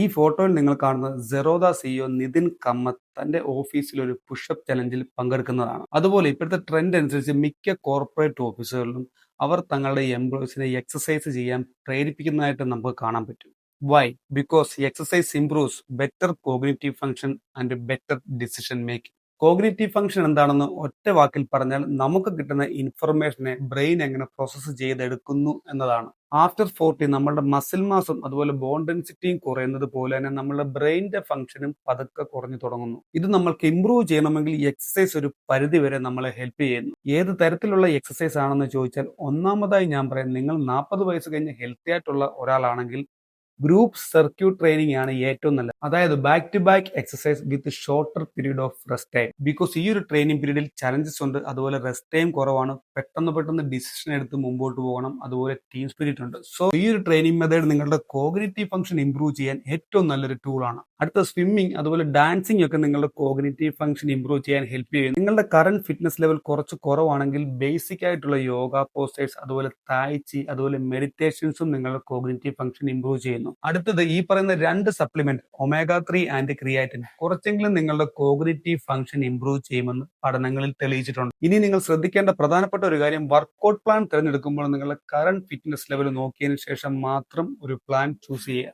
ഈ ഫോട്ടോയിൽ നിങ്ങൾ കാണുന്നത് സെറോദ സിഇഒ നിതിൻ കമ്മത്ത് തന്റെ ഓഫീസിൽ ഒരു പുഷപ്പ് ചലഞ്ചിൽ പങ്കെടുക്കുന്നതാണ്. അതുപോലെ ഇപ്പോഴത്തെ ട്രെൻഡ് അനുസരിച്ച് മിക്ക കോർപ്പറേറ്റ് ഓഫീസുകളിലും അവർ തങ്ങളുടെ എംപ്ലോയീസിനെ എക്സസൈസ് ചെയ്യാൻ പ്രേരിപ്പിക്കുന്നതായിട്ട് നമുക്ക് കാണാൻ പറ്റും. Why? Because exercise improves better cognitive function and better decision making. Cognitive function എന്താണെന്ന് ഒറ്റ വാക്കിൽ പറഞ്ഞാൽ നമുക്ക് കിട്ടുന്ന ഇൻഫർമേഷനെ ബ്രെയിൻ എങ്ങനെ പ്രോസസ്സ് ചെയ്തെടുക്കുന്നു എന്നതാണ്. ആഫ്റ്റർ 40 നമ്മളുടെ മസിൽ മാസും അതുപോലെ ബോൺ ഡെൻസിറ്റിയും കുറയുന്നത് പോലെ തന്നെ നമ്മളുടെ ബ്രെയിനിന്റെ ഫംഗ്ഷനും പതുക്കെ കുറഞ്ഞു തുടങ്ങുന്നു. ഇത് നമ്മൾക്ക് ഇംപ്രൂവ് ചെയ്യണമെങ്കിൽ ഈ എക്സസൈസ് ഒരു പരിധി വരെ നമ്മളെ ഹെൽപ്പ് ചെയ്യുന്നു. ഏത് തരത്തിലുള്ള എക്സസൈസ് ആണെന്ന് ചോദിച്ചാൽ ഒന്നാമതായി ഞാൻ പറയാം, നിങ്ങൾ 40 വയസ്സ് കഴിഞ്ഞ് ഹെൽത്തി ആയിട്ടുള്ള ഒരാളാണെങ്കിൽ ഗ്രൂപ്പ് സർക്യൂട്ട് ട്രെയിനിങ് ആണ് ഏറ്റവും നല്ലത്. അതായത് back to back exercise with shorter period of rest time. Because ഈ ഒരു ട്രെയിനിങ് പീരീഡിൽ ചലഞ്ചസ് ഉണ്ട്, അതുപോലെ റെസ്റ്റ് ടൈം കുറവാണ്, പെട്ടെന്ന് ഡിസിഷൻ എടുത്ത് മുമ്പോട്ട് പോകണം, അതുപോലെ ടീം സ്പിരിറ്റ് ഉണ്ട്. സോ ഈ ഒരു ട്രെയിനിങ് മെത്തേഡ് നിങ്ങളുടെ കോഗ്നിറ്റീവ് ഫംഗ്ഷൻ ഇംപ്രൂവ് ചെയ്യാൻ ഏറ്റവും നല്ലൊരു ടൂൾ ആണ്. അടുത്ത സ്വിമ്മിങ് അതുപോലെ ഡാൻസിങ് ഒക്കെ നിങ്ങളുടെ കോഗ്നിറ്റീവ് ഫംഗ്ഷൻ ഇംപ്രൂവ് ചെയ്യാൻ ഹെൽപ്പ് ചെയ്യും. നിങ്ങളുടെ കറന്റ് ഫിറ്റ്നസ് ലെവൽ കുറച്ച് കുറവാണെങ്കിൽ ബേസിക് ആയിട്ടുള്ള യോഗ പോസ്റ്റേഴ്സ് അതുപോലെ തായ്ചി അതുപോലെ മെഡിറ്റേഷൻസും നിങ്ങളുടെ കോഗ്നിറ്റീവ് ഫംഗ്ഷൻ ഇംപ്രൂവ് ചെയ്യുന്നു. അടുത്തത് ഈ പറയുന്ന 2 സപ്ലിമെന്റ് ഒമേഗ 3 ആൻഡ് ക്രിയാറ്റിൻ കുറച്ചെങ്കിലും നിങ്ങളുടെ കോഗ്നിറ്റീവ് ഫംഗ്ഷൻ ഇംപ്രൂവ് ചെയ്യുമെന്ന് പഠനങ്ങളിൽ തെളിയിച്ചിട്ടുണ്ട്. ഇനി നിങ്ങൾ ശ്രദ്ധിക്കേണ്ട പ്രധാനപ്പെട്ട ഒരു കാര്യം, വർക്കൗട്ട് പ്ലാൻ തിരഞ്ഞെടുക്കുമ്പോൾ നിങ്ങളുടെ കറന്റ് ഫിറ്റ്നസ് ലെവൽ നോക്കിയതിനു ശേഷം മാത്രം ഒരു പ്ലാൻ ചൂസ് ചെയ്യുക.